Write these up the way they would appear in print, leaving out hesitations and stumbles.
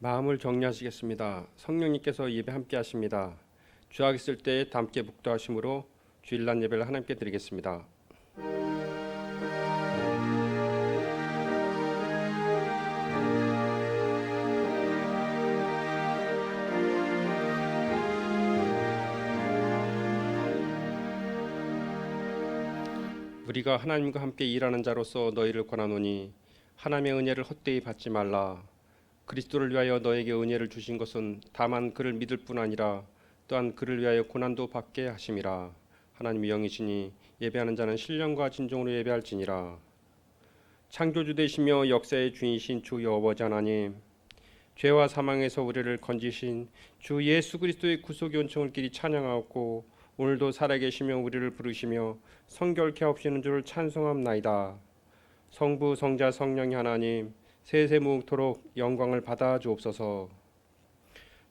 마음을 정리하시겠습니다. 성령님께서 예배 함께 하십니다. 주약 있을 때 함께 묵도하심으로 주일날 예배를 하나님께 드리겠습니다. 우리가 하나님과 함께 일하는 자로서 너희를 권하노니 하나님의 은혜를 헛되이 받지 말라. 그리스도를 위하여 너에게 은혜를 주신 것은 다만 그를 믿을 뿐 아니라 또한 그를 위하여 고난도 받게 하심이라. 하나님의 영이시니 예배하는 자는 신령과 진정으로 예배할지니라. 창조주 되시며 역사의 주인이신 주 여호와 하나님, 죄와 사망에서 우리를 건지신 주 예수 그리스도의 구속의 은총을 길이 찬양하옵고 오늘도 살아계시며 우리를 부르시며 성결케 하옵시는 줄을 찬송함나이다. 성부 성자 성령이 하나님 세세무토록 영광을 받아 주옵소서.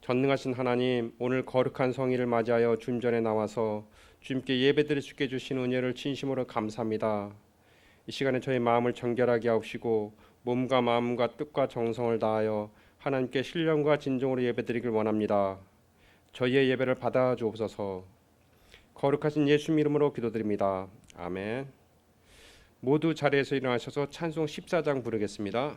전능하신 하나님, 오늘 거룩한 성일을 맞이하여 주님 전에 나와서 주님께 예배드릴 수 있게 주신 은혜를 진심으로 감사합니다. 이 시간에 저희 마음을 정결하게 하옵시고 몸과 마음과 뜻과 정성을 다하여 하나님께 신령과 진정으로 예배드리길 원합니다. 저희의 예배를 받아 주옵소서. 거룩하신 예수님 이름으로 기도드립니다. 아멘. 모두 자리에서 일어나셔서 찬송 14장 부르겠습니다.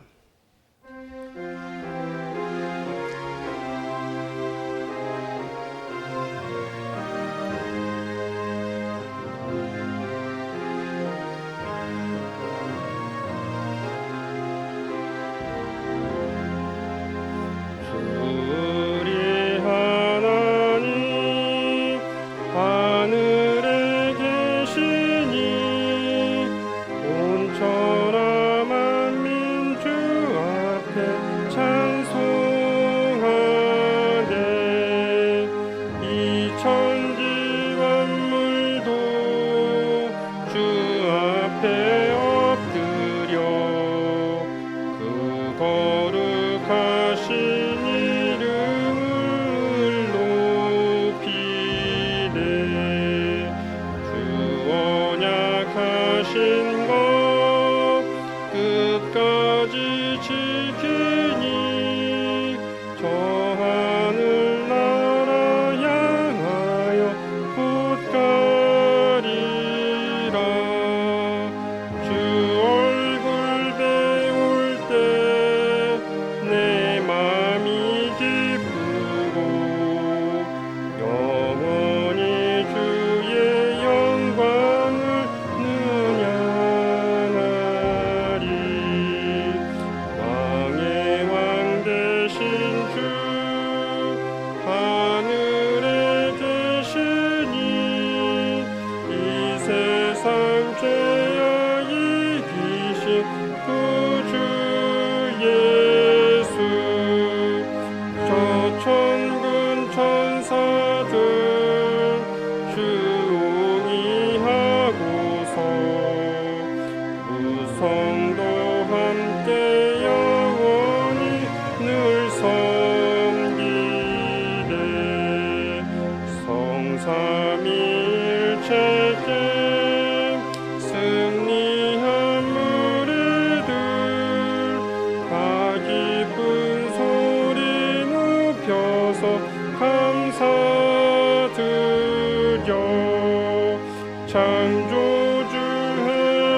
창조주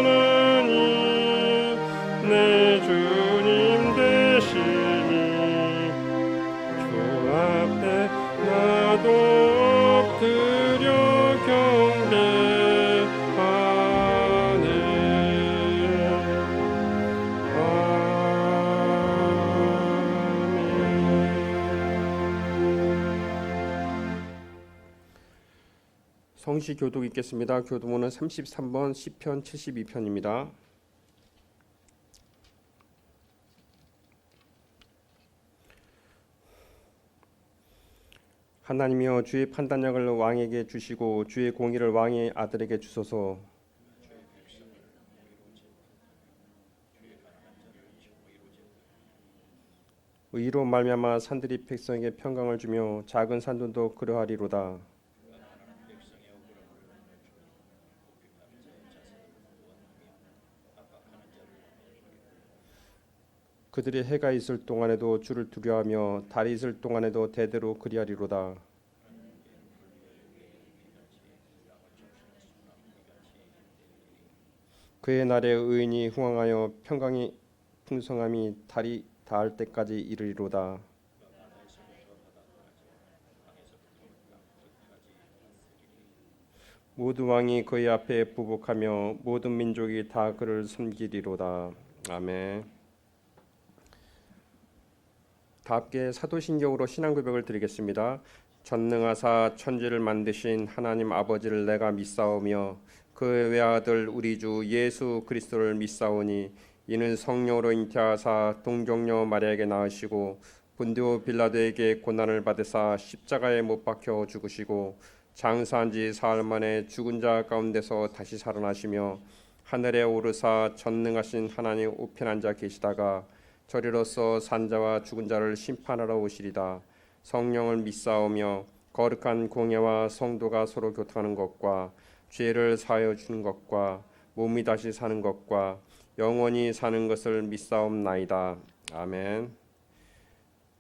하나님 내 주님 되시니 주 앞에 나도 엎드려 경배하네. 성시 교독 읽겠습니다. 교도문은 33번 시편 72편입니다. 하나님이여 주의 판단력을 왕에게 주시고 주의 공의를 왕의 아들에게 주소서. 의로 말미암아 산들이 백성에게 평강을 주며 작은 산들도 그러하리로다. 그들이 해가 있을 동안에도 주를 두려워하며 달이 있을 동안에도 대대로 그리하리로다. 그의 날에 의인이 흥왕하여 평강이 풍성함이 달이 닿을 때까지 이르리로다. 모든 왕이 그의 앞에 부복하며 모든 민족이 다 그를 섬기리로다. 아멘. 다 함께 사도신경으로 신앙 고백을 드리겠습니다. 전능하사 천지를 만드신 하나님 아버지를 내가 믿사오며 그의 외아들 우리 주 예수 그리스도를 믿사오니 이는 성령으로 잉태하사 동정녀 마리아에게 낳으시고 본디오 빌라도에게 고난을 받으사 십자가에 못 박혀 죽으시고 장사한 지 사흘 만에 죽은 자 가운데서 다시 살아나시며 하늘에 오르사 전능하신 하나님 우편한 자 계시다가 저리로서 산자와 죽은 자를 심판하러 오시리다. 성령을 믿사오며 거룩한 공예와 성도가 서로 교통하는 것과 죄를 사하여 주는 것과 몸이 다시 사는 것과 영원히 사는 것을 믿사옵나이다. 아멘.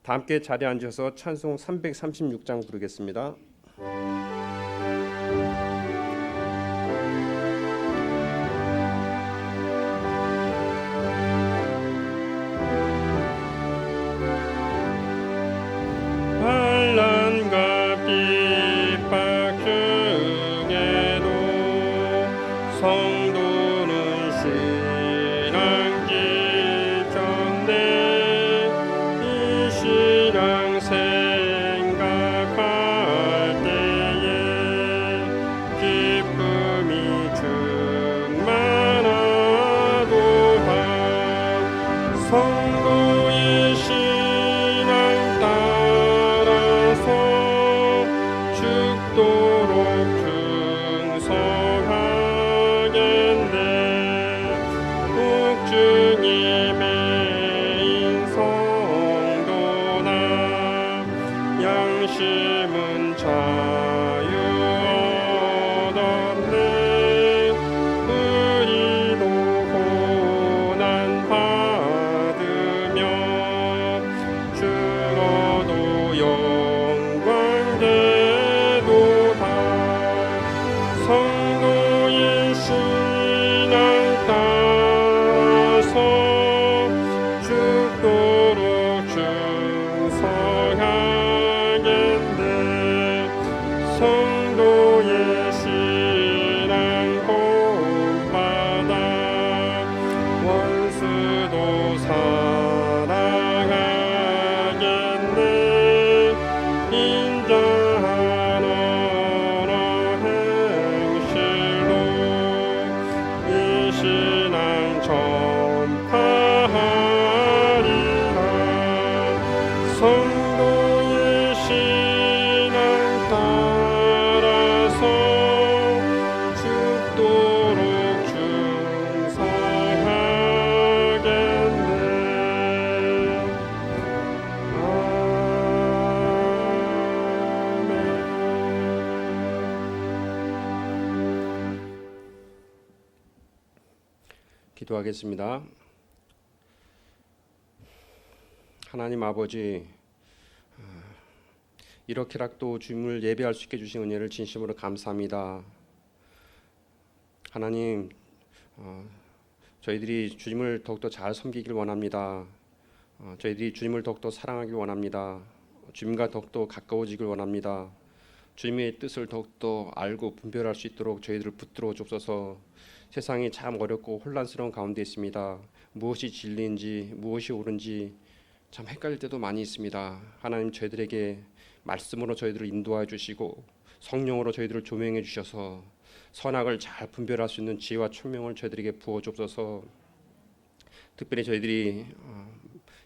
다 함께 자리에 앉아서 찬송 336장 부르겠습니다. 환난과 핍박 중에도 성도는 신앙 지켰네. 이 신앙 생각할 때에 기쁨이 충만하도다. 성도의 신앙 따라서 죽도록 충성하겠네. 옥중이 매인 성도나 양심은 자유 얻었네. 우리도 고난 받으며 죽어도 영광되도다. 성도의 신앙 따라서 죽도록 충성하겠네. 성도의 신앙 본받아 원수도 사랑하겠네. 인자한 언어 행실로 이 신앙 전파하리라. 성도의 신앙 따라서 죽도록 충성하겠네. 아멘. 기도하겠습니다. 하나님 아버지, 이렇게라도 주님을 예배할 수 있게 주신 은혜를 진심으로 감사합니다. 하나님, 저희들이 주님을 더욱더 잘 섬기길 원합니다. 저희들이 주님을 더욱더 사랑하길 원합니다. 주님과 더욱더 가까워지길 원합니다. 주님의 뜻을 더욱더 알고 분별할 수 있도록 저희들을 붙들어 주옵소서. 세상이 참 어렵고 혼란스러운 가운데 있습니다. 무엇이 진리인지 무엇이 옳은지 참 헷갈릴 때도 많이 있습니다. 하나님, 저희들에게 말씀으로 저희들을 인도하여 주시고 성령으로 저희들을 조명해 주셔서 선악을 잘 분별할 수 있는 지혜와 총명을 저희들에게 부어 주옵소서. 특별히 저희들이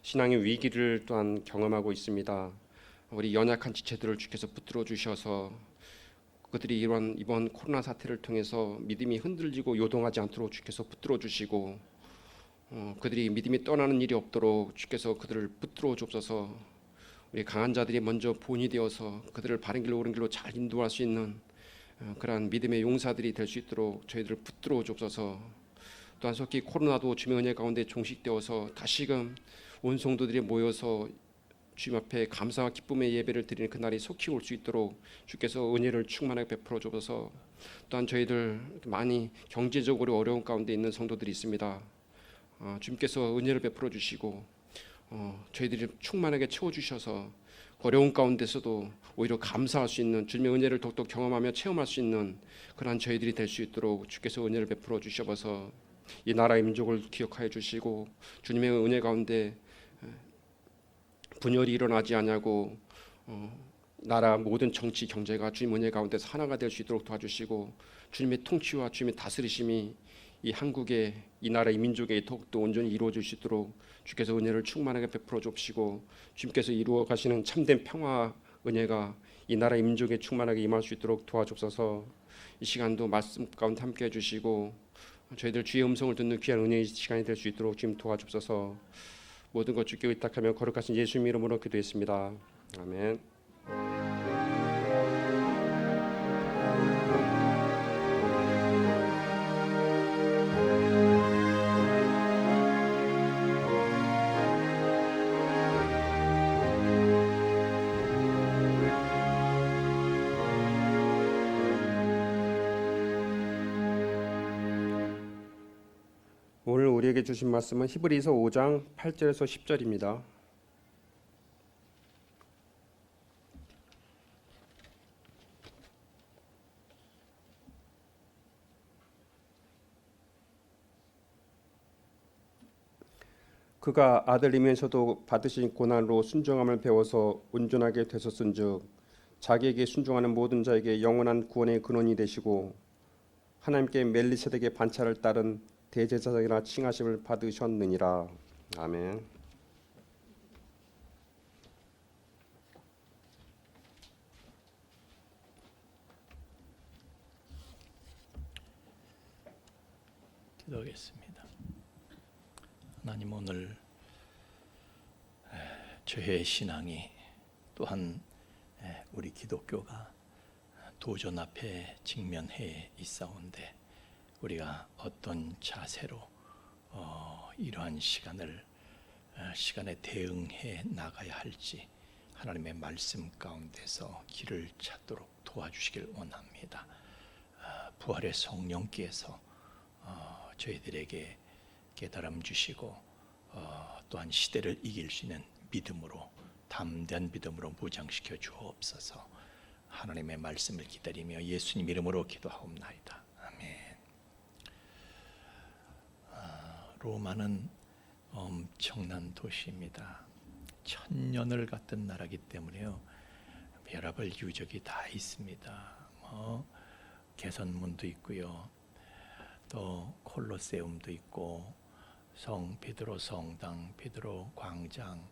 신앙의 위기를 또한 경험하고 있습니다. 우리 연약한 지체들을 주께서 붙들어 주셔서 그들이 이번 코로나 사태를 통해서 믿음이 흔들리고 요동하지 않도록 주께서 붙들어 주시고 그들이 믿음이 떠나는 일이 없도록 주께서 그들을 붙들어 주옵소서. 우리 강한 자들이 먼저 본이 되어서 그들을 바른 길로 옳은 길로 잘 인도할 수 있는 그러한 믿음의 용사들이 될 수 있도록 저희들을 붙들어 주옵소서. 또한 속히 코로나도 주의 은혜 가운데 종식되어서 다시금 온 성도들이 모여서 주님 앞에 감사와 기쁨의 예배를 드리는 그날이 속히 올 수 있도록 주께서 은혜를 충만하게 베풀어 주셔서, 또한 저희들 많이 경제적으로 어려운 가운데 있는 성도들이 있습니다. 주님께서 은혜를 베풀어 주시고 저희들이 충만하게 채워주셔서 어려운 가운데서도 오히려 감사할 수 있는, 주님의 은혜를 더욱더 경험하며 체험할 수 있는 그러한 저희들이 될 수 있도록 주께서 은혜를 베풀어 주셔서 이 나라의 민족을 기억하여 주시고, 주님의 은혜 가운데 분열이 일어나지 않냐고 나라 모든 정치 경제가 주님 은혜 가운데서 하나가 될 수 있도록 도와주시고, 주님의 통치와 주님의 다스리심이 이 한국의, 이 나라의 민족에 더욱더 온전히 이루어질 수 있도록 주께서 은혜를 충만하게 베풀어 주시고, 주님께서 이루어 가시는 참된 평화 은혜가 이 나라의 민족에 충만하게 임할 수 있도록 도와주옵소서. 이 시간도 말씀 가운데 함께 해주시고 저희들 주의 음성을 듣는 귀한 은혜의 시간이 될 수 있도록 주님 도와주옵소서. 모든 것 주께 의탁하며 거룩하신 예수님 이름으로 기도했습니다. 아멘. 오늘 우리에게 주신 말씀은 히브리서 5장 8절에서 10절입니다. 그가 아들이면서도 받으신 고난으로 순종함을 배워서 온전하게 되셨은즉 자기에게 순종하는 모든 자에게 영원한 구원의 근원이 되시고 하나님께 멜리세덱의 반차를 따른 대제사장이라 칭하심을 받으셨느니라. 아멘. 기도하겠습니다. 하나님, 오늘 저의 신앙이 또한 우리 기독교가 도전 앞에 직면해 있사온데 우리가 어떤 자세로 이러한 시간에 대응해 나가야 할지 하나님의 말씀 가운데서 길을 찾도록 도와주시길 원합니다. 부활의 성령께서 저희들에게 깨달음 주시고 또한 시대를 이길 수 있는 믿음으로, 담대한 믿음으로 무장시켜 주옵소서. 하나님의 말씀을 기다리며 예수님 이름으로 기도하옵나이다. 아멘. 로마는 엄청난 도시입니다. 천년을 갔던 나라기 때문에요, 별의별 유적이 다 있습니다. 개선문도 있고요, 또 콜로세움도 있고 성 베드로 성당, 베드로 광장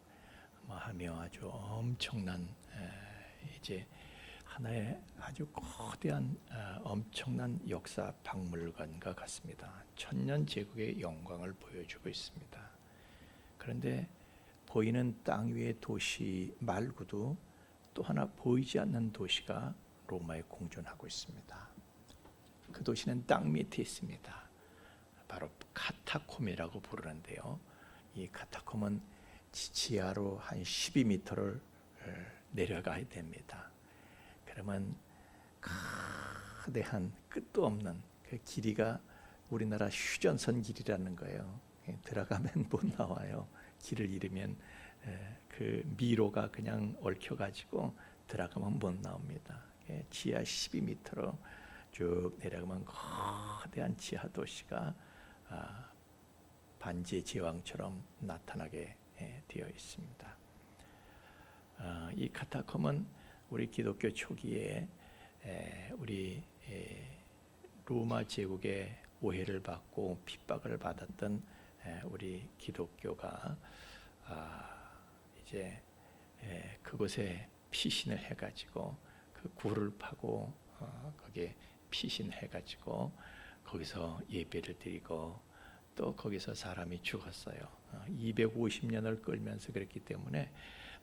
하며 아주 엄청난 이제 하나의 아주 거대한 엄청난 역사 박물관과 같습니다. 천년 제국의 영광을 보여주고 있습니다. 그런데 보이는 땅 위의 도시 말고도 또 하나 보이지 않는 도시가 로마에 공존하고 있습니다. 그 도시는 땅 밑에 있습니다. 바로 카타콤이라고 부르는데요, 이 카타콤은 지하로 한 12m를 내려가야 됩니다. 그러면 거대한 끝도 없는 그 길이가 우리나라 휴전선 길이라는 거예요. 들어가면 못 나와요. 길을 잃으면 그 미로가 그냥 얽혀가지고 들어가면 못 나옵니다. 지하 12m로 쭉 내려가면 거대한 지하 도시가 반지의 제왕처럼 나타나게 되어 있습니다. 이 카타콤은 우리 기독교 초기에 우리 로마 제국의 오해를 받고 핍박을 받았던 우리 기독교가 이제 그곳에 피신을 해가지고 그 굴을 파고 거기에 피신해가지고 거기서 예배를 드리고 또 거기서 사람이 죽었어요. 250년을 끌면서 그랬기 때문에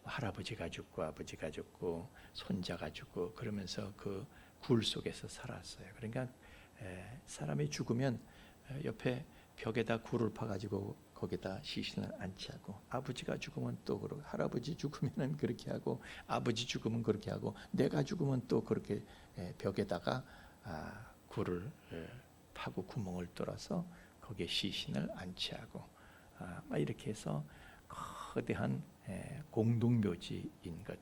할아버지가 죽고 아버지가 죽고 손자가 죽고 그러면서 그 굴 속에서 살았어요. 그러니까 사람이 죽으면 옆에 벽에다 굴을 파가지고 거기다 시신을 안치하고 아버지가 죽으면 또 그러고 할아버지 죽으면은 그렇게 하고 아버지 죽으면 그렇게 하고 내가 죽으면 또 그렇게 벽에다가 굴을 파고 구멍을 뚫어서 거기에 시신을 안치하고 이렇게 해서 거대한 공동묘지인 것,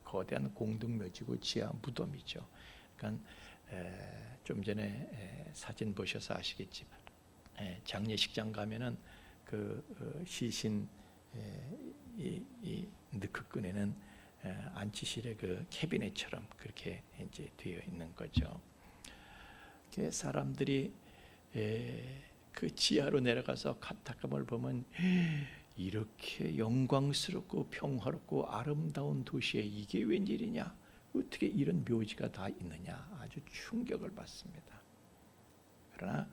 거대한 공동묘지고 지하 무덤이죠. 그러니까 좀 전에 사진 보셔서 아시겠지만 장례식장 가면은 그 시신 이 느크끈에는 안치실의 그 캐비넷처럼 그렇게 이제 되어 있는 거죠. 사람들이 그 지하로 내려가서 카타콤을 보면 이렇게 영광스럽고 평화롭고 아름다운 도시에 이게 웬일이냐? 어떻게 이런 묘지가 다 있느냐? 아주 충격을 받습니다. 그러나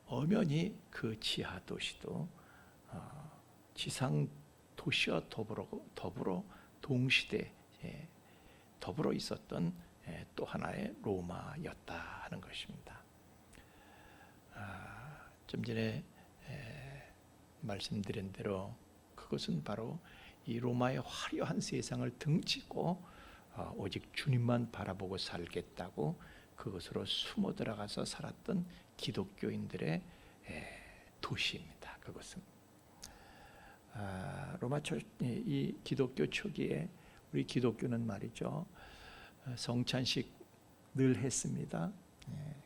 엄연히 그 지하 도시도 지상 도시와 더불어 동시대 더불어 있었던 또 하나의 로마였다 하는 것입니다. 좀 전에 말씀드린 대로 그것은 바로 이 로마의 화려한 세상을 등지고 오직 주님만 바라보고 살겠다고 그것으로 숨어 들어가서 살았던 기독교인들의 도시입니다. 그것은 이 기독교 초기에 우리 기독교는 말이죠, 성찬식 늘 했습니다.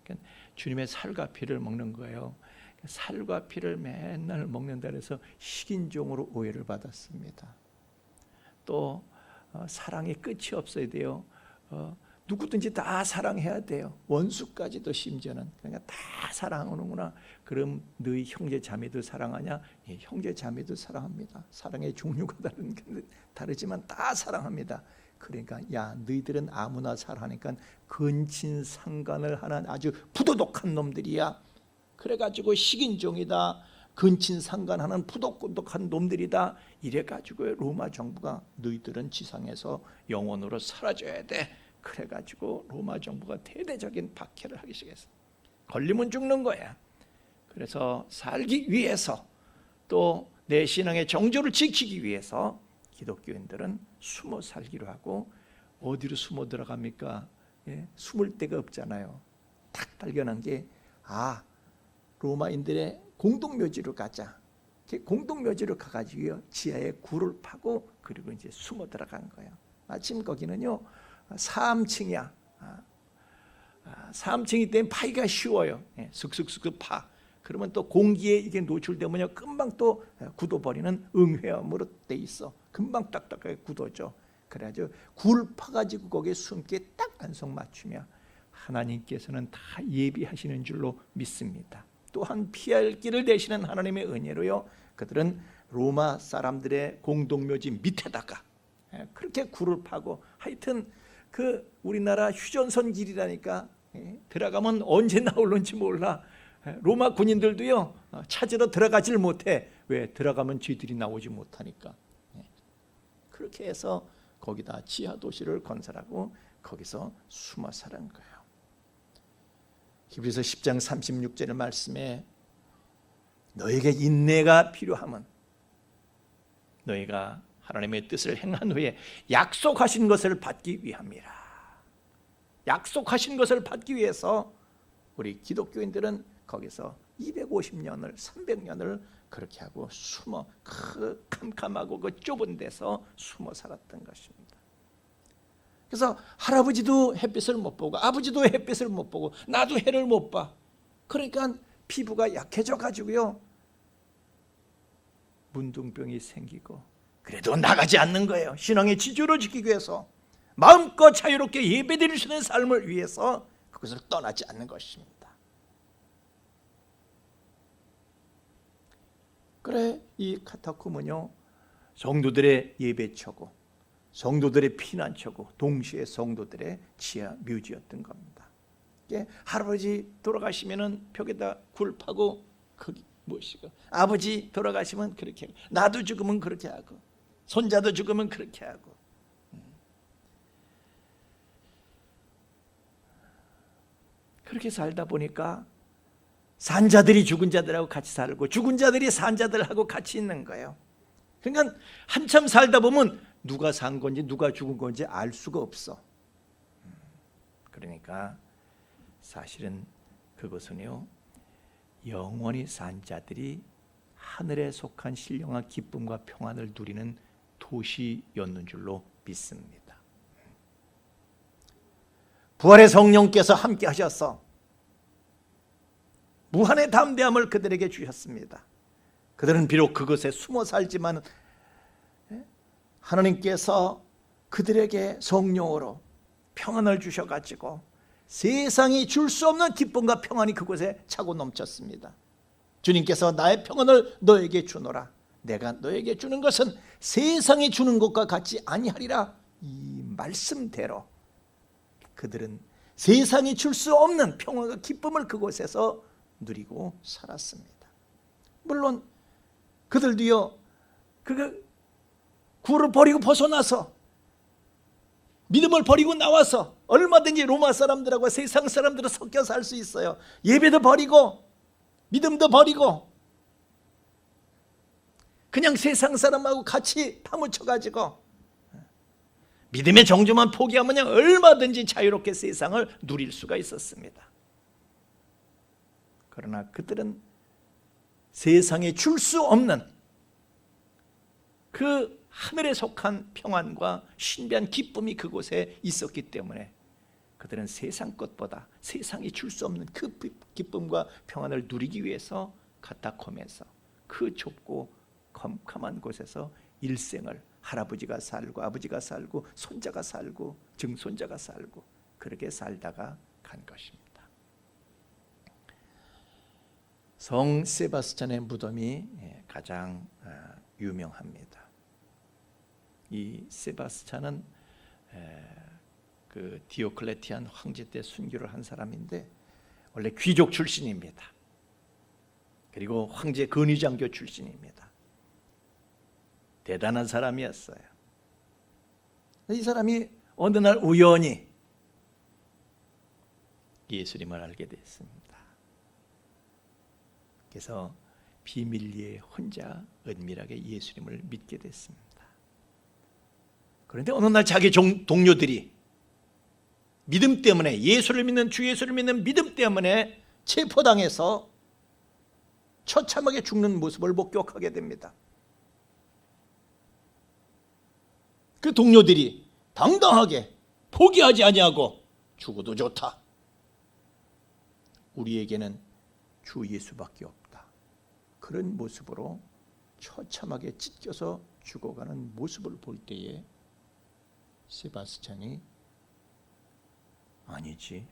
그러니까 주님의 살과 피를 먹는 거예요. 살과 피를 맨날 먹는다 해서 식인종으로 오해를 받았습니다. 또 사랑의 끝이 없어야 돼요. 누구든지 다 사랑해야 돼요. 원수까지도 심지어는. 그러니까 다 사랑하는구나. 그럼 너희 형제 자매도 사랑하냐? 예, 형제 자매도 사랑합니다. 사랑의 종류가 다르지만 다 사랑합니다. 그러니까 야, 너희들은 아무나 사랑하니까 근친상간을 하는 아주 부도덕한 놈들이야. 그래가지고 식인종이다, 근친상간하는 부도덕한 놈들이다, 이래가지고 로마 정부가 너희들은 지상에서 영원으로 사라져야 돼. 그래가지고 로마 정부가 대대적인 박해를 하기 시작했어. 걸리면 죽는 거야. 그래서 살기 위해서 또 내 신앙의 정조를 지키기 위해서 기독교인들은 숨어 살기로 하고, 어디로 숨어 들어갑니까? 숨을 데가 없잖아요. 딱 발견한 게 로마인들의 공동묘지로 가자. 공동묘지로 가가지고 지하에 굴을 파고 그리고 이제 숨어 들어간 거예요. 마침 거기는요 3층이야. 3층이 때문에 파기가 쉬워요. 슥슥슥 파. 그러면 또 공기에 이게 노출되면요 금방 또 굳어버리는 응회암으로 돼 있어. 금방 딱딱하게 굳어져. 그래가지고 굴 파가지고 거기에 숨게 딱 안성맞추며 하나님께서는 다 예비하시는 줄로 믿습니다. 또한 피할 길을 내시는 하나님의 은혜로요, 그들은 로마 사람들의 공동묘지 밑에다가 그렇게 굴을 파고, 하여튼 그 우리나라 휴전선 길이라니까 들어가면 언제 나올는지 몰라. 로마 군인들도요 찾으러 들어가질 못해. 왜? 들어가면 쥐들이 나오지 못하니까. 그렇게 해서 거기다 지하 도시를 건설하고 거기서 숨어 사는 거예요. 히브리서 10장 36절의 말씀에 너에게 인내가 필요하면 너희가 하나님의 뜻을 행한 후에 약속하신 것을 받기 위함이라. 약속하신 것을 받기 위해서 우리 기독교인들은 거기서 250년을 300년을 그렇게 하고 숨어 그 캄캄하고 그 좁은 데서 숨어 살았던 것입니다. 그래서 할아버지도 햇빛을 못 보고 아버지도 햇빛을 못 보고 나도 해를 못 봐. 그러니까 피부가 약해져 가지고요 문둥병이 생기고, 그래도 나가지 않는 거예요. 신앙의 지조를 지키기 위해서 마음껏 자유롭게 예배드릴 수 있는 삶을 위해서 그것을 떠나지 않는 것입니다. 그래, 이 카타콤은요 성도들의 예배처고 성도들의 피난처고 동시에 성도들의 지하 묘지였던 겁니다. 할아버지 돌아가시면은 벽에다 굴 파고 거기 모시고, 아버지 돌아가시면 그렇게 하고, 나도 죽으면 그렇게 하고, 손자도 죽으면 그렇게 하고. 그렇게 살다 보니까 산 자들이 죽은 자들하고 같이 살고 죽은 자들이 산 자들하고 같이 있는 거예요. 그러니까 한참 살다 보면 누가 산 건지 누가 죽은 건지 알 수가 없어. 그러니까 사실은 그것은요, 영원히 산 자들이 하늘에 속한 신령한 기쁨과 평안을 누리는 도시였는 줄로 믿습니다. 부활의 성령께서 함께 하셔서 무한의 담대함을 그들에게 주셨습니다. 그들은 비록 그것에 숨어 살지만 하나님께서 그들에게 성령으로 평안을 주셔가지고 세상이 줄 수 없는 기쁨과 평안이 그곳에 차고 넘쳤습니다. 주님께서 나의 평안을 너에게 주노라. 내가 너에게 주는 것은 세상이 주는 것과 같이 아니하리라. 이 말씀대로 그들은 세상이 줄 수 없는 평안과 기쁨을 그곳에서 누리고 살았습니다. 물론 그들도요, 그 구를 버리고 벗어나서 믿음을 버리고 나와서 얼마든지 로마 사람들하고 세상 사람들은 섞여 살 수 있어요. 예배도 버리고 믿음도 버리고 그냥 세상 사람하고 같이 파묻혀가지고 믿음의 정조만 포기하면 얼마든지 자유롭게 세상을 누릴 수가 있었습니다. 그러나 그들은 세상에 줄 수 없는 그 하늘에 속한 평안과 신비한 기쁨이 그곳에 있었기 때문에 그들은 세상 것보다 세상이 줄 수 없는 그 기쁨과 평안을 누리기 위해서 카타콤에서 그 좁고 컴컴한 곳에서 일생을 할아버지가 살고 아버지가 살고 손자가 살고 증손자가 살고 그렇게 살다가 간 것입니다. 성 세바스찬의 무덤이 가장 유명합니다. 이 세바스찬은 그 디오클레티안 황제 때 순교를 한 사람인데 원래 귀족 출신입니다. 그리고 황제 근위장교 출신입니다. 대단한 사람이었어요. 이 사람이 어느 날 우연히 예수님을 알게 됐습니다. 그래서 비밀리에 혼자 은밀하게 예수님을 믿게 됐습니다. 그런데 어느 날 자기 동료들이 믿음 때문에 예수를 믿는 주 예수를 믿는 믿음 때문에 체포당해서 처참하게 죽는 모습을 목격하게 됩니다. 그 동료들이 당당하게 포기하지 아니하고 죽어도 좋다. 우리에게는 주 예수밖에 없다. 그런 모습으로 처참하게 찢겨서 죽어가는 모습을 볼 때에 세바스찬이 아니지,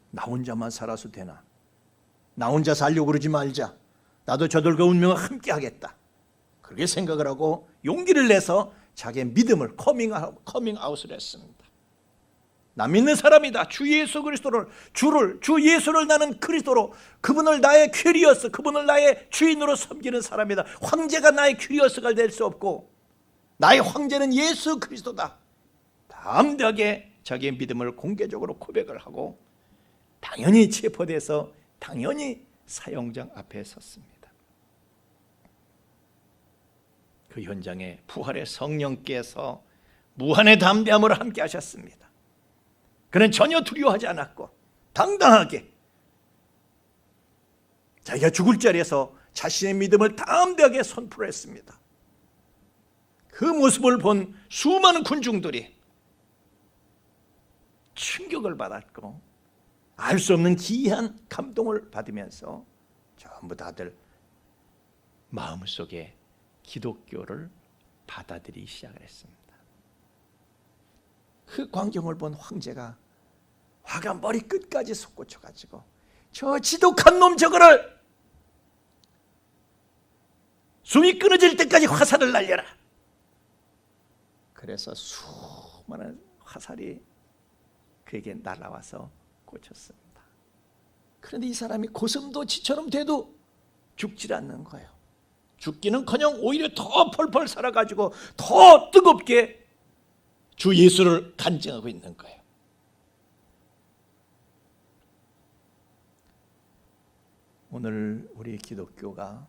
나 혼자만 살아서 되나? 나 혼자 살려고 그러지 말자. 나도 저들과 운명을 함께 하겠다. 그렇게 생각을 하고 용기를 내서 자기의 믿음을 커밍아웃을 했습니다. 나 믿는 사람이다. 주 예수 그리스도를 주 예수를 나는 그리스도로 그분을 나의 큐리어스, 그분을 나의 주인으로 섬기는 사람이다. 황제가 나의 큐리어스가 될 수 없고 나의 황제는 예수 그리스도다. 담대하게 자기의 믿음을 공개적으로 고백을 하고 당연히 체포돼서 당연히 사형장 앞에 섰습니다. 그 현장에 부활의 성령께서 무한의 담대함으로 함께 하셨습니다. 그는 전혀 두려워하지 않았고 당당하게 자기가 죽을 자리에서 자신의 믿음을 담대하게 선포를 했습니다. 그 모습을 본 수많은 군중들이 충격을 받았고 알 수 없는 기이한 감동을 받으면서 전부 다들 마음속에 기독교를 받아들이기 시작을 했습니다. 그 광경을 본 황제가 화가 머리 끝까지 솟구쳐가지고 저 지독한 놈 저거를 숨이 끊어질 때까지 화살을 날려라. 그래서 수많은 화살이 그에게 날아와서 꽂혔습니다. 그런데 이 사람이 고슴도치처럼 돼도 죽질 않는 거예요. 죽기는커녕 오히려 더 펄펄 살아가지고 더 뜨겁게 주 예수를 간증하고 있는 거예요. 오늘 우리 기독교가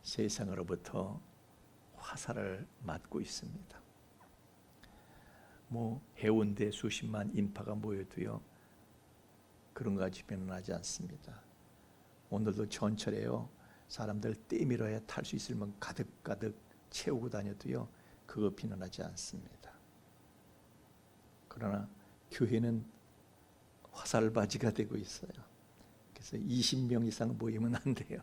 세상으로부터 화살을 맞고 있습니다. 해운대 수십만 인파가 모여도요 그런 거 가지고는 하지 않습니다. 오늘도 전철에요 사람들 떼밀어야 탈 수 있을 만큼 가득가득 채우고 다녀도요 그거 비난하지 않습니다. 그러나 교회는 화살바지가 되고 있어요. 그래서 20명 이상 모이면 안 돼요.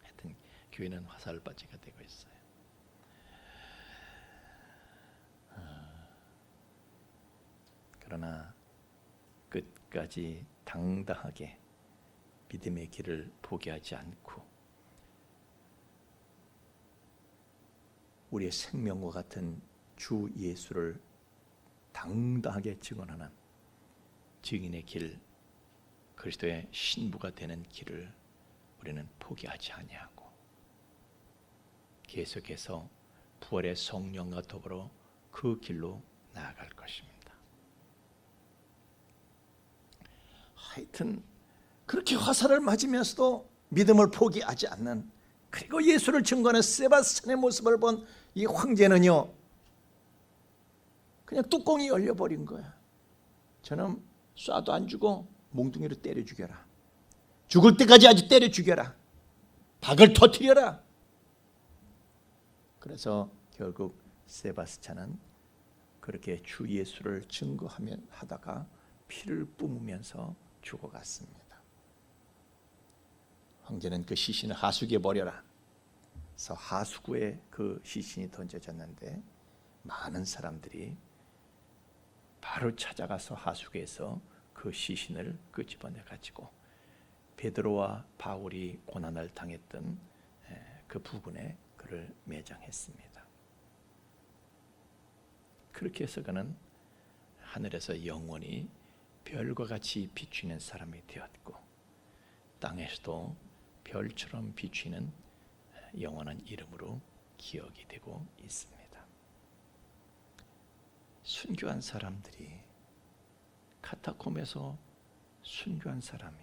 하여튼 교회는 화살바지가 되고 있어요. 그러나 끝까지 당당하게 믿음의 길을 포기하지 않고 우리의 생명과 같은 주 예수를 당당하게 증언하는 증인의 길, 그리스도의 신부가 되는 길을 우리는 포기하지 아니하고 계속해서 부활의 성령과 더불어 그 길로 나아갈 것입니다. 하여튼 그렇게 화살을 맞으면서도 믿음을 포기하지 않는, 그리고 예수를 증거하는 세바스찬의 모습을 본 이 황제는요 그냥 뚜껑이 열려버린 거야. 저는 쏴도 안 주고 몽둥이로 때려 죽여라. 죽을 때까지 아주 때려 죽여라. 박을 터뜨려라. 그래서 결국 세바스찬은 그렇게 주 예수를 하다가 피를 뿜으면서 죽어갔습니다. 황제는 그 시신을 하수구에 버려라. 그래서 하수구에 그 시신이 던져졌는데 많은 사람들이 바로 찾아가서 하수구에서 그 시신을 끄집어내 가지고 베드로와 바울이 고난을 당했던 그 부근에 그를 매장했습니다. 그렇게 해서 그는 하늘에서 영원히 별과 같이 비추는 사람이 되었고 땅에서도 별처럼 비추는 영원한 이름으로 기억이 되고 있습니다. 순교한 사람들이, 카타콤에서 순교한 사람이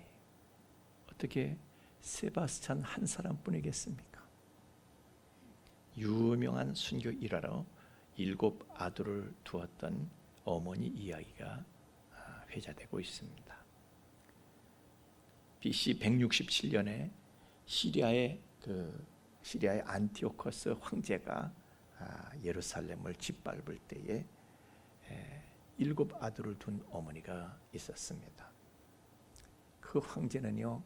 어떻게 세바스찬 한 사람뿐이겠습니까? 유명한 순교 일화로 7 아들을 두었던 어머니 이야기가 회자되고 있습니다. BC 167년에 시리아의 안티오코스 황제가 예루살렘을 짓밟을 때에 7 아들을 둔 어머니가 있었습니다. 그 황제는요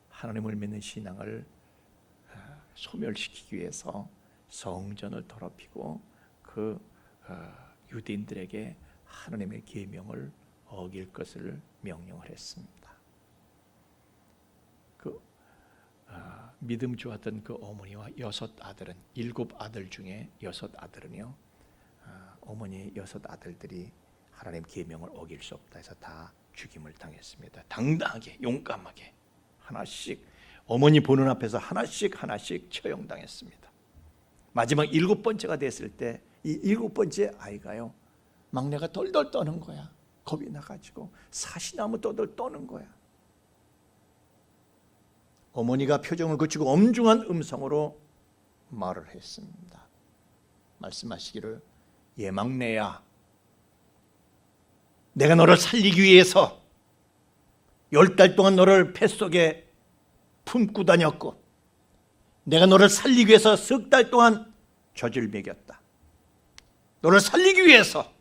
하나님을 믿는 신앙을 소멸시키기 위해서 성전을 더럽히고 그 유대인들에게 하나님의 계명을 어길 것을 명령을 했습니다. 믿음 좋았던 그 어머니와 6 아들은, 7 아들 중에 6 아들은요 어머니의 6 아들들이 하나님 계명을 어길 수 없다 해서 다 죽임을 당했습니다. 당당하게 용감하게 하나씩 어머니 보는 앞에서 하나씩 처형당했습니다. 마지막 7번째가 됐을 때 이 7번째 아이가요 막내가 덜덜 떠는 거야. 겁이 나가지고 사시나무 떠들 떠는 거야. 어머니가 표정을 굳히고 엄중한 음성으로 말을 했습니다. 말씀하시기를, 얘 막내야, 내가 너를 살리기 위해서 10달 동안 너를 뱃속에 품고 다녔고 내가 너를 살리기 위해서 10달 동안 젖을 먹였다. 너를 살리기 위해서.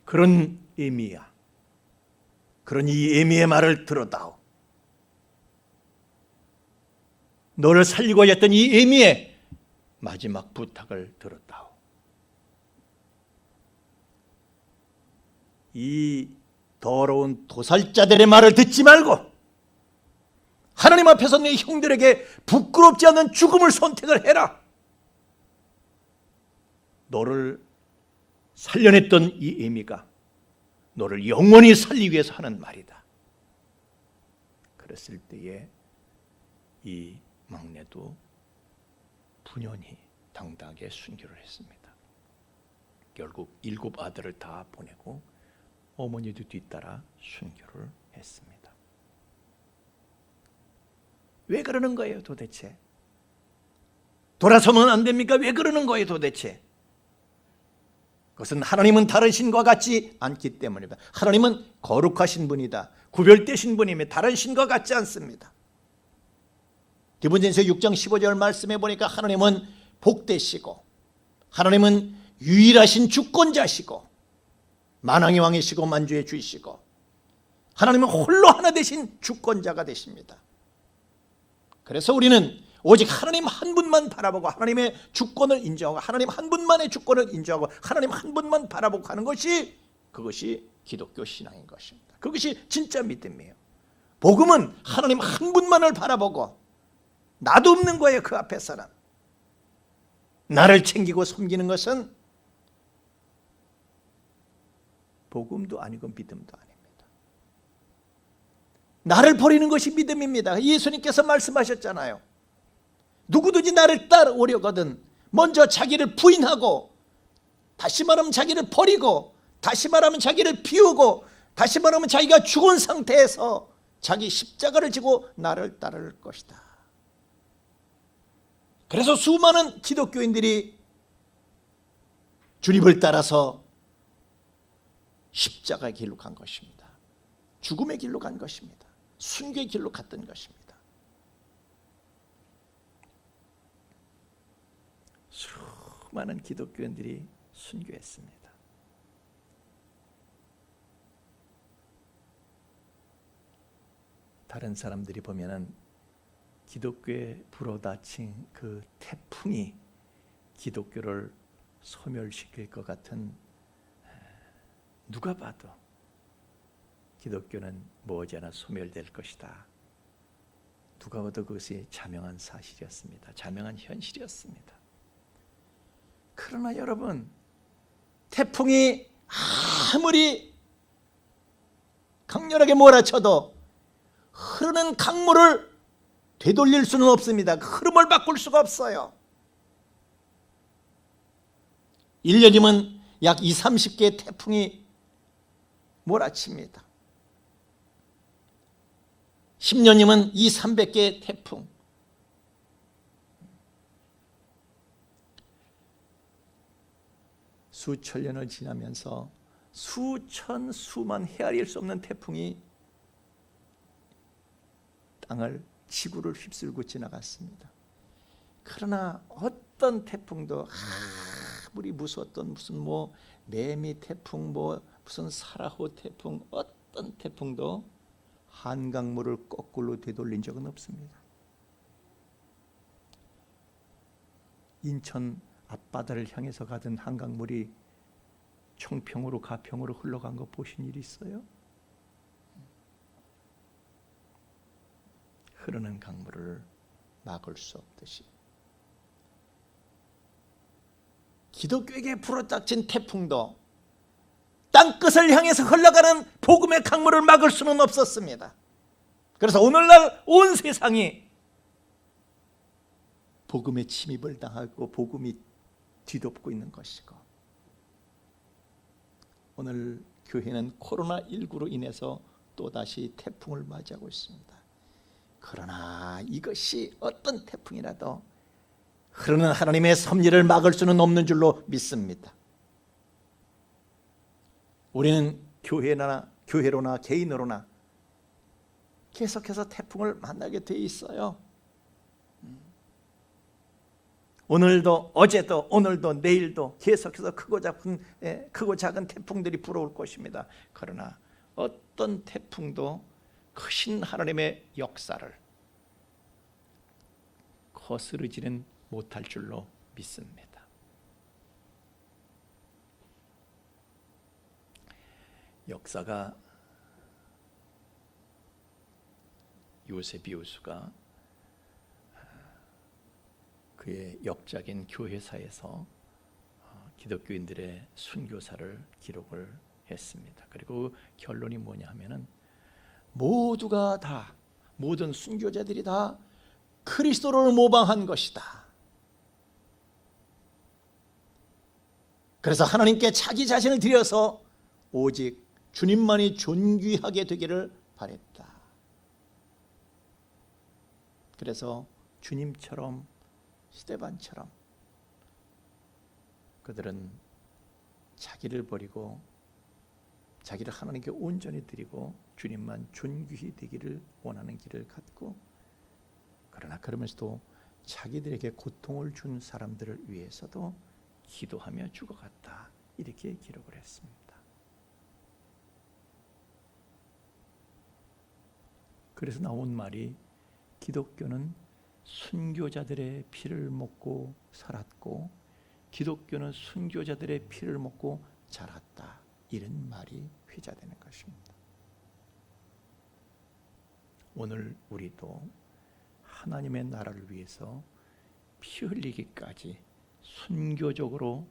그런 의미야. 그런 이 의미의 말을 들어다오. 너를 살리고 했던 이 의미의 마지막 부탁을 들었다오. 이 더러운 도살자들의 말을 듣지 말고 하나님 앞에서 내 형들에게 부끄럽지 않은 죽음을 선택을 해라. 너를 살려냈던 이 의미가 너를 영원히 살리기 위해서 하는 말이다. 그랬을 때에 이 막내도 분연히 당당하게 순교를 했습니다. 결국 7 아들을 다 보내고 어머니도 뒤따라 순교를 했습니다. 왜 그러는 거예요 도대체? 돌아서면 안 됩니까? 왜 그러는 거예요 도대체? 그것은 하나님은 다른 신과 같지 않기 때문입니다. 하나님은 거룩하신 분이다. 구별되신 분이며 다른 신과 같지 않습니다. 디모데전서 6장 15절 말씀해 보니까 하나님은 복되시고 하나님은 유일하신 주권자시고 만왕의 왕이시고 만주의 주이시고 하나님은 홀로 하나 되신 주권자가 되십니다. 그래서 우리는 오직 하나님 한 분만 바라보고 하나님의 주권을 인정하고 하나님 한 분만의 주권을 인정하고 하나님 한 분만 바라보고 하는 것이 그것이 기독교 신앙인 것입니다. 그것이 진짜 믿음이에요. 복음은 하나님 한 분만을 바라보고 나도 없는 거예요. 그 앞에서는 나를 챙기고 섬기는 것은 복음도 아니고 믿음도 아닙니다. 나를 버리는 것이 믿음입니다. 예수님께서 말씀하셨잖아요. 누구든지 나를 따라오려거든 먼저 자기를 부인하고 다시 말하면 자기를 버리고 다시 말하면 자기를 비우고 다시 말하면 자기가 죽은 상태에서 자기 십자가를 지고 나를 따를 것이다. 그래서 수많은 기독교인들이 주님을 따라서 십자가의 길로 간 것입니다. 죽음의 길로 간 것입니다. 순교의 길로 갔던 것입니다. 수많은 기독교인들이 순교했습니다. 다른 사람들이 보면은 기독교에 불어닥친 그 태풍이 기독교를 소멸시킬 것 같은, 누가 봐도 기독교는 머지않아 소멸될 것이다. 누가 봐도 그것이 자명한 사실이었습니다. 자명한 현실이었습니다. 그러나 여러분, 태풍이 아무리 강렬하게 몰아쳐도 흐르는 강물을 되돌릴 수는 없습니다. 흐름을 바꿀 수가 없어요. 1년이면 약 20-30개의 태풍이 몰아칩니다. 10년이면 200-300개의 태풍. 수천 년을 지나면서 수천 수만 헤아릴 수 없는 태풍이 땅을, 지구를 휩쓸고 지나갔습니다. 그러나 어떤 태풍도 아무리 무서웠던 무슨 매미 태풍, 무슨 사라호 태풍, 어떤 태풍도 한강물을 거꾸로 되돌린 적은 없습니다. 인천 앞바다를 향해서 가던 한강물이 청평으로 가평으로 흘러간 거 보신 일 있어요? 흐르는 강물을 막을 수 없듯이 기독교에게 불어닥친 태풍도 땅끝을 향해서 흘러가는 복음의 강물을 막을 수는 없었습니다. 그래서 오늘날 온 세상이 복음의 침입을 당하고 복음이 뒤덮고 있는 것이고, 오늘 교회는 코로나19로 인해서 또다시 태풍을 맞이하고 있습니다. 그러나 이것이 어떤 태풍이라도 흐르는 하나님의 섭리를 막을 수는 없는 줄로 믿습니다. 우리는 교회로나 개인으로나 계속해서 태풍을 만나게 돼 있어요. 오늘도, 어제도, 오늘도, 내일도 계속해서 크고 작은 태풍들이 불어올 것입니다. 그러나 어떤 태풍도 크신 하나님의 역사를 거스르지는 못할 줄로 믿습니다. 역사가 요세비우스가 그의 역작인 교회사에서 기독교인들의 순교사를 기록을 했습니다. 그리고 결론이 뭐냐 하면은 모두가 다, 모든 순교자들이 다 그리스도를 모방한 것이다. 그래서 하나님께 자기 자신을 드려서 오직 주님만이 존귀하게 되기를 바랬다. 그래서 주님처럼, 스데반처럼 그들은 자기를 버리고 자기를 하나님께 온전히 드리고 주님만 존귀히 되기를 원하는 길을 갔고, 그러나 그러면서도 자기들에게 고통을 준 사람들을 위해서도 기도하며 죽어갔다. 이렇게 기록을 했습니다. 그래서 나온 말이 기독교는 순교자들의 피를 먹고 살았고 기독교는 순교자들의 피를 먹고 자랐다. 이런 말이 회자되는 것입니다. 오늘 우리도 하나님의 나라를 위해서 피 흘리기까지 순교적으로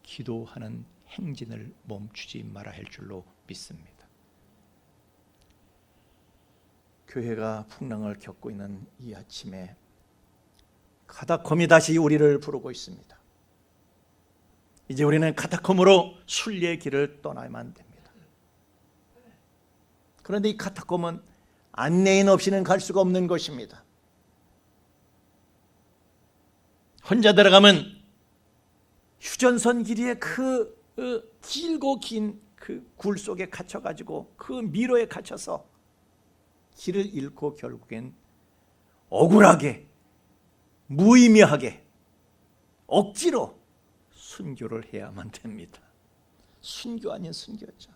기도하는 행진을 멈추지 말아야 할 줄로 믿습니다. 교회가 풍랑을 겪고 있는 이 아침에 카타콤이 다시 우리를 부르고 있습니다. 이제 우리는 카타콤으로 순례의 길을 떠나야만 됩니다. 그런데 이 카타콤은 안내인 없이는 갈 수가 없는 것입니다. 혼자 들어가면 휴전선 길이의 그 길고 긴 그 굴 속에 갇혀가지고 그 미로에 갇혀서 길을 잃고 결국엔 억울하게 무의미하게 억지로 순교를 해야만 됩니다. 순교 아닌 순교죠.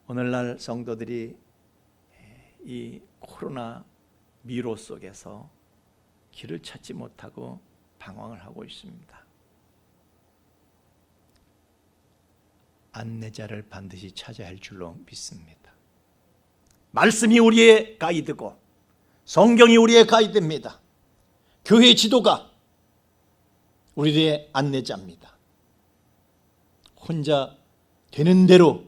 오늘날 성도들이 이 코로나 미로 속에서 길을 찾지 못하고 방황을 하고 있습니다. 안내자를 반드시 찾아야 할 줄로 믿습니다. 말씀이 우리의 가이드고 성경이 우리의 가이드입니다. 교회 지도가 우리의 안내자입니다. 혼자 되는 대로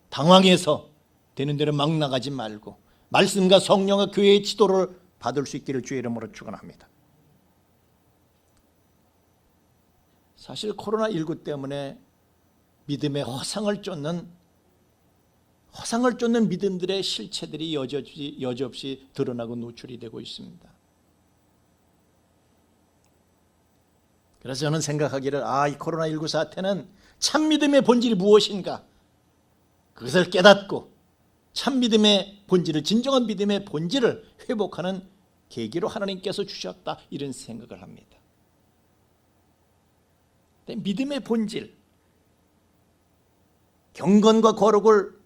당황해서 되는 대로 막 나가지 말고 말씀과 성령과 교회의 지도를 받을 수 있기를 주의 이름으로 축원합니다. 사실 코로나19 때문에 믿음의 허상을 쫓는 믿음들의 실체들이 여지없이 드러나고 노출이 되고 있습니다. 그래서 저는 생각하기를 이 코로나19 사태는 참 믿음의 본질이 무엇인가 그것을 깨닫고 참 믿음의 본질을 진정한 믿음의 본질을 회복하는 계기로 하나님께서 주셨다 이런 생각을 합니다. 믿음의 본질 경건과 거룩을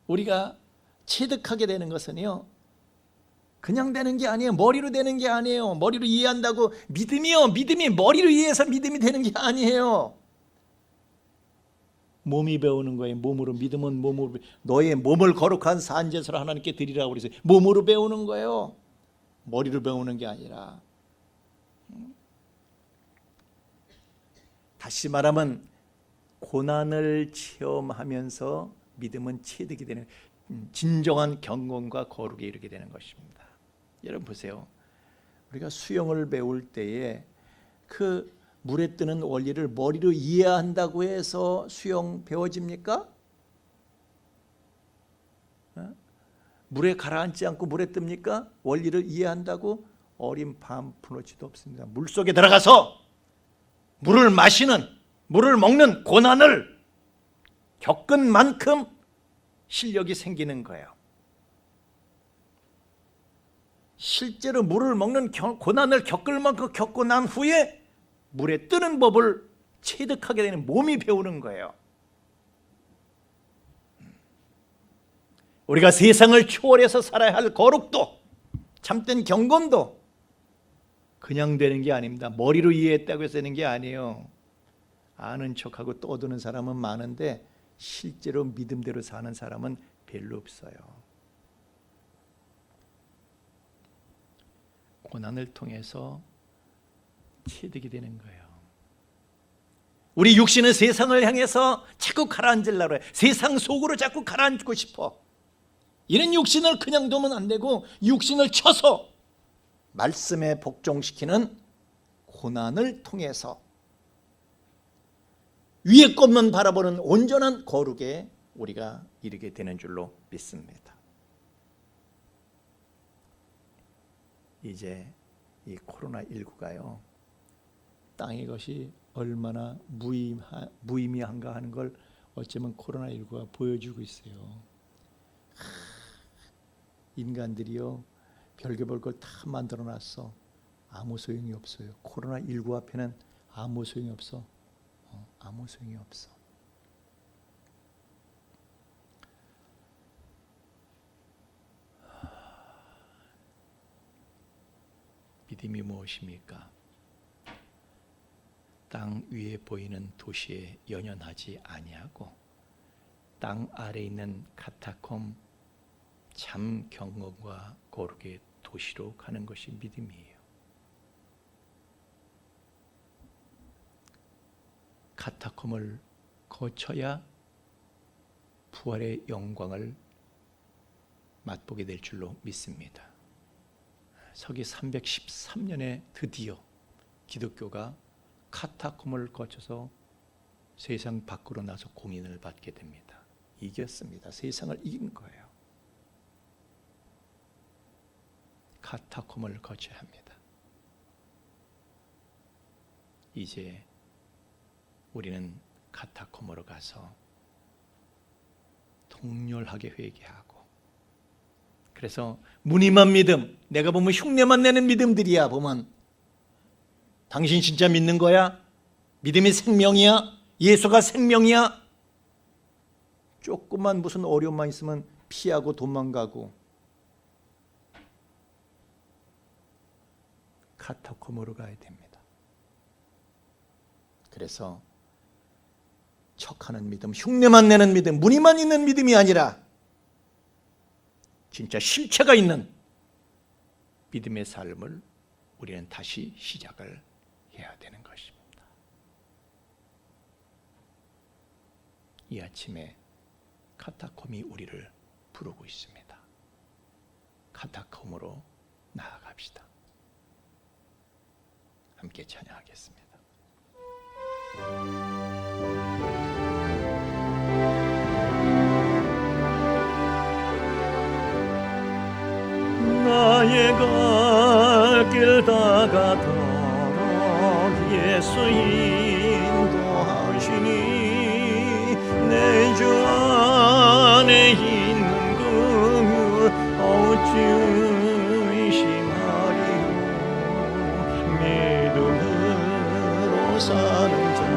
우리가 체득하게 되는 것은요 그냥 되는 게 아니에요. 머리로 되는 게 아니에요. 머리로 이해한다고 믿음이 머리로 이해해서 믿음이 되는 게 아니에요. 몸이 배우는 거예요. 몸으로. 믿음은 몸으로. 너의 몸을 거룩한 산제사로 하나님께 드리라고 그랬어요. 몸으로 배우는 거예요. 머리로 배우는 게 아니라. 다시 말하면 고난을 체험하면서 믿음은 체득이 되는 진정한 경건과 거룩에 이르게 되는 것입니다. 여러분 보세요. 우리가 수영을 배울 때에 그 물에 뜨는 원리를 머리로 이해한다고 해서 수영 배워집니까? 물에 가라앉지 않고 물에 뜹니까? 원리를 이해한다고 어린 밤푸너치도 없습니다. 물속에 들어가서 물을 마시는, 물을 먹는 고난을 겪은 만큼 실력이 생기는 거예요. 실제로 물을 먹는 고난을 겪을 만큼 겪고 난 후에 물에 뜨는 법을 체득하게 되는 몸이 배우는 거예요. 우리가 세상을 초월해서 살아야 할 거룩도 참된 경건도 그냥 되는 게 아닙니다. 머리로 이해했다고 해서 되는 게 아니에요. 아는 척하고 떠드는 사람은 많은데 실제로 믿음대로 사는 사람은 별로 없어요. 고난을 통해서 체득이 되는 거예요. 우리 육신은 세상을 향해서 자꾸 가라앉으려고 해요. 세상 속으로 자꾸 가라앉고 싶어. 이런 육신을 그냥 두면 안 되고 육신을 쳐서 말씀에 복종시키는 고난을 통해서 위의 것만 바라보는 온전한 거룩에 우리가 이르게 되는 줄로 믿습니다. 이제 이 코로나19가요, 땅의 것이 얼마나 무의미한가 하는 걸 어쩌면 코로나19가 보여주고 있어요. 인간들이요, 별개별 걸 다 만들어놨어. 아무 소용이 없어요. 코로나19 앞에는 아무 소용이 없어. 아무 소용이 없어. 믿음이 무엇입니까? 땅 위에 보이는 도시에 연연하지 아니하고 땅 아래 있는 카타콤 참 경건과 거룩의 도시로 가는 것이 믿음이에요. 카타콤을 거쳐야 부활의 영광을 맛보게 될 줄로 믿습니다. 서기 313년에 드디어 기독교가 카타콤을 거쳐서 세상 밖으로 나서 공인을 받게 됩니다. 이겼습니다. 세상을 이긴 거예요. 카타콤을 거쳐야 합니다. 이제 우리는 카타콤으로 가서 통렬하게 회개하고, 그래서 무늬만 믿음, 내가 보면 흉내만 내는 믿음들이야. 보면 당신 진짜 믿는 거야? 믿음이 생명이야? 예수가 생명이야? 조금만 무슨 어려움만 있으면 피하고 도망가고. 카타콤으로 가야 됩니다. 그래서 척하는 믿음, 흉내만 내는 믿음, 무늬만 있는 믿음이 아니라 진짜 실체가 있는 믿음의 삶을 우리는 다시 시작을 해야 되는 것입니다. 이 아침에 카타콤이 우리를 부르고 있습니다. 카타콤으로 나아갑시다. 함께 찬양하겠습니다. 나의 갈 길 다가도록 예수 인도하시니 내 주 안에 있는 긍휼 어찌 의심하리요. 믿음으로 사는 자는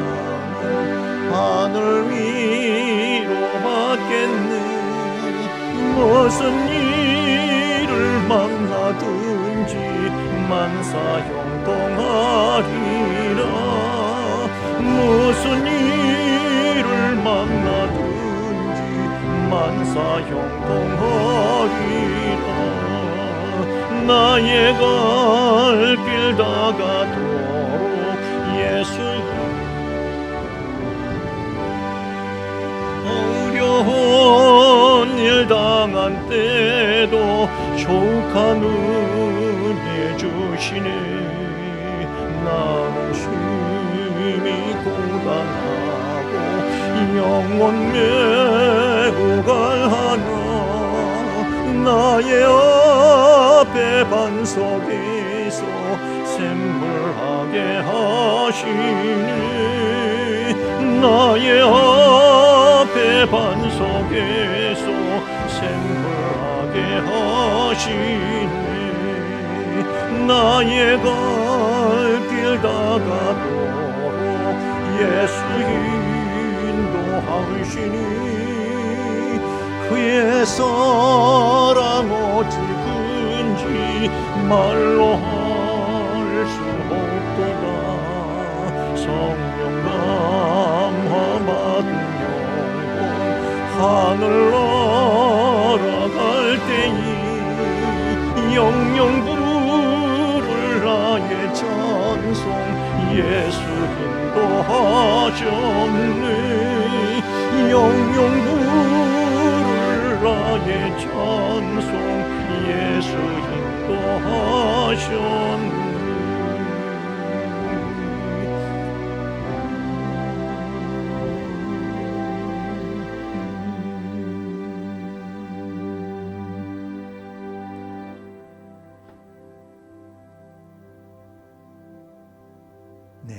하늘 위로 받겠네. 무슨 일을 만나든지 만사 형통하리라. 무슨 일을 만나든지 만사 형통하리라. 나의 갈 길 다가도록 예수 어려운 일 당한 때도 족한 은혜 주시네. 나는 심히 고단하고 영원 매우 갈하나 나의 앞에 반석에서 샘물하게 하시네. 나의 앞에 반석에서 샘물하게 하시네. 나의 갈 길 다가도록 예수 인도하시니 그의 사랑 어찌 큰지 말로 할 수 없도다. 성령 감화 받은 영혼 하늘 날아갈 때에 영영 부를 나의 찬송 예수 인도하셨네. 영영 부를 나의 찬송 예수 인도하셨네.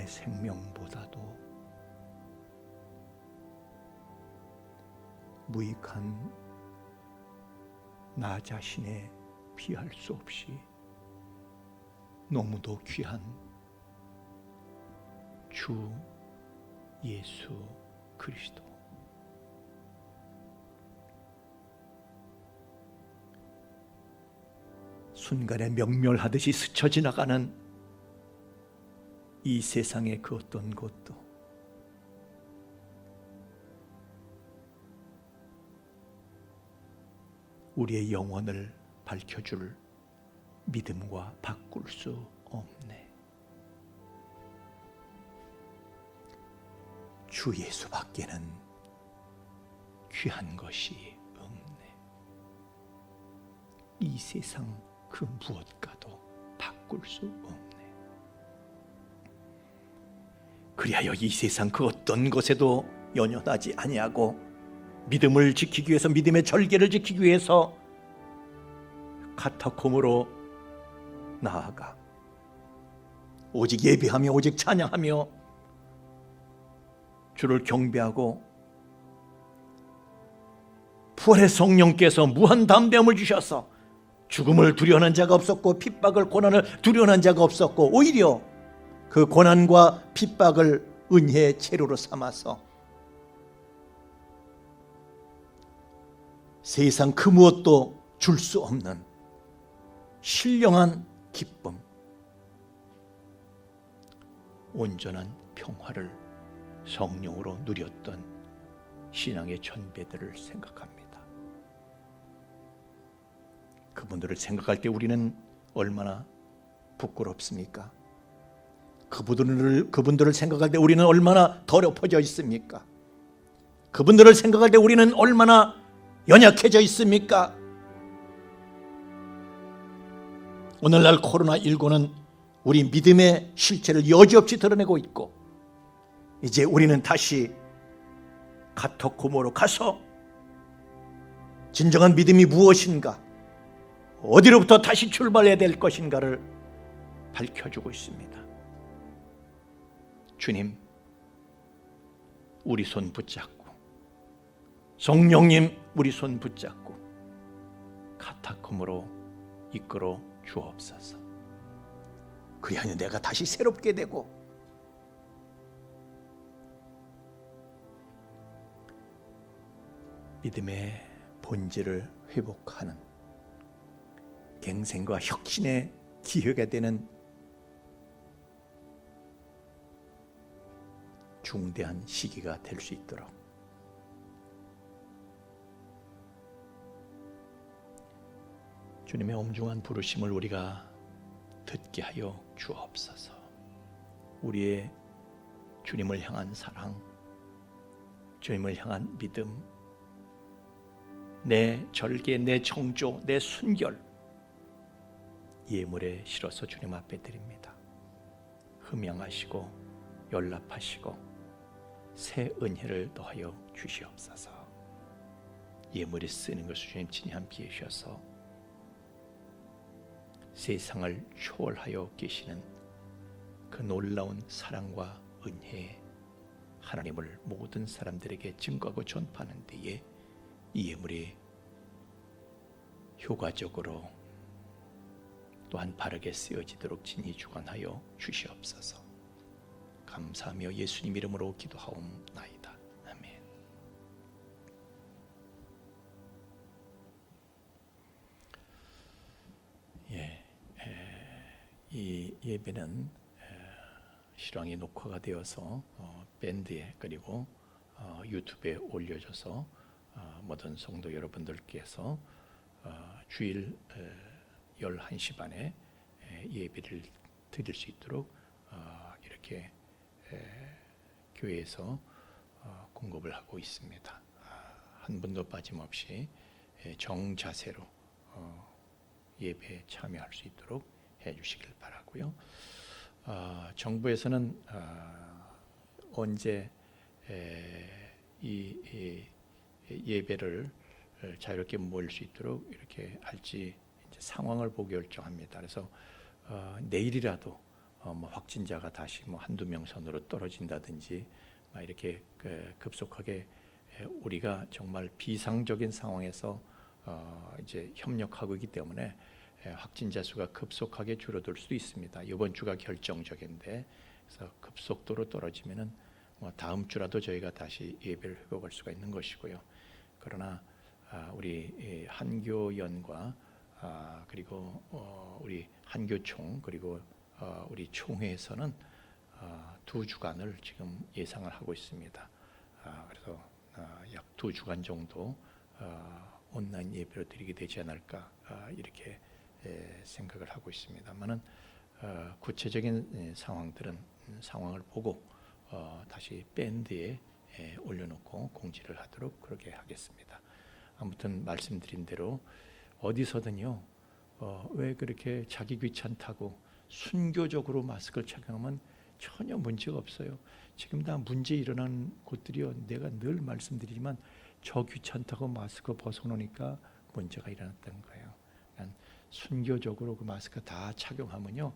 내 생명보다도 무익한 나 자신에 비할 수 없이 너무도 귀한 주 예수 그리스도, 순간에 명멸하듯이 스쳐 지나가는 이 세상의 그 어떤 것도 우리의 영혼을 밝혀줄 믿음과 바꿀 수 없네. 주 예수밖에는 귀한 것이 없네. 이 세상 그 무엇과도 바꿀 수 없네. 그리하여 이 세상 그 어떤 것에도 연연하지 아니하고 믿음을 지키기 위해서, 믿음의 절개를 지키기 위해서 카타콤으로 나아가 오직 예배하며 오직 찬양하며 주를 경배하고, 부활의 성령께서 무한 담대함을 주셔서 죽음을 두려워하는 자가 없었고 핍박을, 고난을 두려워하는 자가 없었고, 오히려 그 고난과 핍박을 은혜의 재료로 삼아서 세상 그 무엇도 줄 수 없는 신령한 기쁨, 온전한 평화를 성령으로 누렸던 신앙의 전배들을 생각합니다. 그분들을 생각할 때 우리는 얼마나 부끄럽습니까? 그분들을 생각할 때 우리는 얼마나 더럽혀져 있습니까? 그분들을 생각할 때 우리는 얼마나 연약해져 있습니까? 오늘날 코로나19는 우리 믿음의 실체를 여지없이 드러내고 있고, 이제 우리는 다시 카타콤으로 가서 진정한 믿음이 무엇인가, 어디로부터 다시 출발해야 될 것인가를 밝혀주고 있습니다. 주님, 우리 손 붙잡고, 성령님 우리 손 붙잡고 카타콤으로 이끌어 주옵소서. 그리하여 내가 다시 새롭게 되고 믿음의 본질을 회복하는 갱생과 혁신의 기회가 되는 중대한 시기가 될 수 있도록 주님의 엄중한 부르심을 우리가 듣게 하여 주옵소서. 우리의 주님을 향한 사랑, 주님을 향한 믿음, 내 절개, 내 정조, 내 순결 예물에 실어서 주님 앞에 드립니다. 흠양하시고 연락하시고 새 은혜를 더하여 주시옵소서. 예물에 쓰는 것을 주님 친히 함께 해주셔서 세상을 초월하여 계시는 그 놀라운 사랑과 은혜에 하나님을 모든 사람들에게 증거하고 전파하는 데에 이 예물이 효과적으로 또한 바르게 쓰여지도록 친히 주관하여 주시옵소서. 감사하며 예수님 이름으로 기도하옵나이다. 아멘. 이 예배는 실황이 녹화가 되어서 밴드에 그리고 유튜브에 올려져서 모든 성도 여러분들께서 주일 11시 반에 예배를 드릴 수 있도록 이렇게 교회에서 공급을 하고 있습니다. 한 분도 빠짐없이 정자세로 예배에 참여할 수 있도록 해주시길 바라고요. 정부에서는 언제 이 예배를 자유롭게 모일 수 있도록 이렇게 할지 이제 상황을 보고 결정합니다. 그래서 내일이라도 뭐 확진자가 다시 뭐 한두 명 선으로 떨어진다든지 막 이렇게 급속하게 우리가 정말 비상적인 상황에서 이제 협력하고 있기 때문에 확진자 수가 급속하게 줄어들 수도 있습니다. 이번 주가 결정적인데 그래서 급속도로 떨어지면은 뭐 다음 주라도 저희가 다시 예배를 회복할 수가 있는 것이고요. 그러나 우리 한교연과 그리고 우리 한교총 그리고 우리 총회에서는 2주간을 지금 예상을 하고 있습니다. 그래서 약 2주간 정도 온라인 예배를 드리게 되지 않을까 이렇게 생각을 하고 있습니다만은 구체적인 상황을 보고 다시 밴드에 올려놓고 공지를 하도록 그렇게 하겠습니다. 아무튼 말씀드린 대로 어디서든요 왜 그렇게 자기 귀찮다고 순교적으로 마스크를 착용하면 전혀 문제가 없어요. 지금 다 문제 일어난 곳들이요 내가 늘 말씀드리지만 저 귀찮다고 마스크 벗어놓으니까 문제가 일어났다는 거예요. 그러니까 순교적으로 그 마스크 다 착용하면요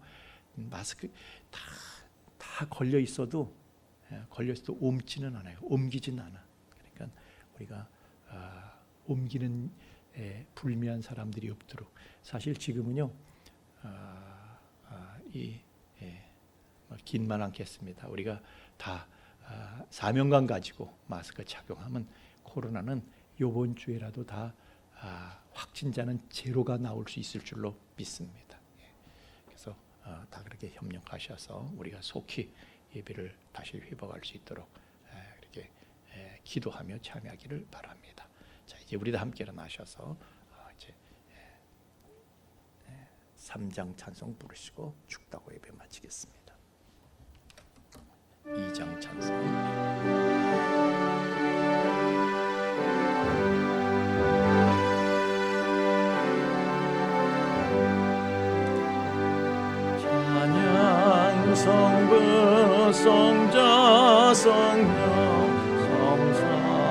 마스크 다 걸려 있어도 옮지는 않아요. 옮기진 않아. 그러니까 우리가 옮기는 불미한 사람들이 없도록 사실 지금은요 긴만 않겠습니다. 우리가 다 사명감 가지고 마스크 착용하면 코로나는 이번 주에라도 다 확진자는 제로가 나올 수 있을 줄로 믿습니다. 그래서 다 그렇게 협력하셔서 우리가 속히 예배를 다시 회복할 수 있도록 이렇게 기도하며 참여하기를 바랍니다. 자, 이제 우리 다 함께 일어나셔서 이제 3장 찬송 부르시고 죽다고 예배 마치겠습니다. 2장 찬송. 찬양 성부 성자 성령 성삼일체께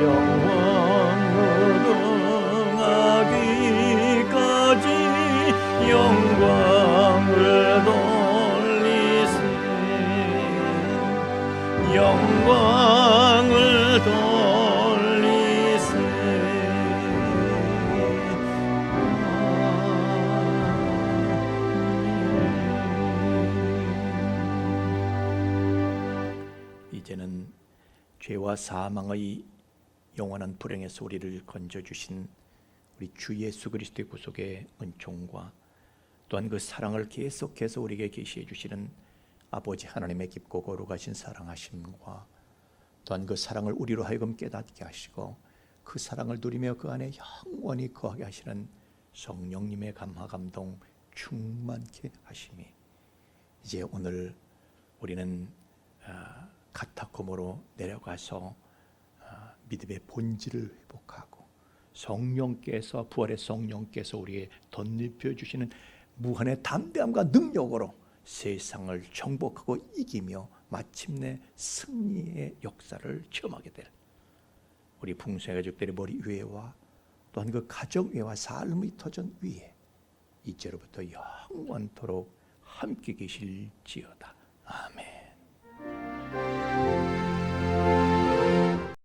영원 무궁하기까지 영광을 돌리세 영광을 돌리세 이제는 죄와 사망의 영원한 불행에서 우리를 건져주신 우리 주 예수 그리스도의 구속의 은총과 또한 그 사랑을 계속해서 우리에게 계시해 주시는 아버지 하나님의 깊고 거룩하신 사랑하심과 또한 그 사랑을 우리로 하여금 깨닫게 하시고 그 사랑을 누리며 그 안에 영원히 거하게 하시는 성령님의 감화 감동 충만케 하심이 이제 오늘 우리는 카타콤으로 내려가서 믿음의 본질을 회복하고 성령께서 부활의 성령께서 우리에게 덧입혀 주시는 무한의 담대함과 능력으로 세상을 정복하고 이기며 마침내 승리의 역사를 체험하게 될 우리 풍성의 가족들의 머리 위에와 또한 그 가정 위에와 삶의 터전 위에 이제로부터 영원토록 함께 계실지어다. 아멘.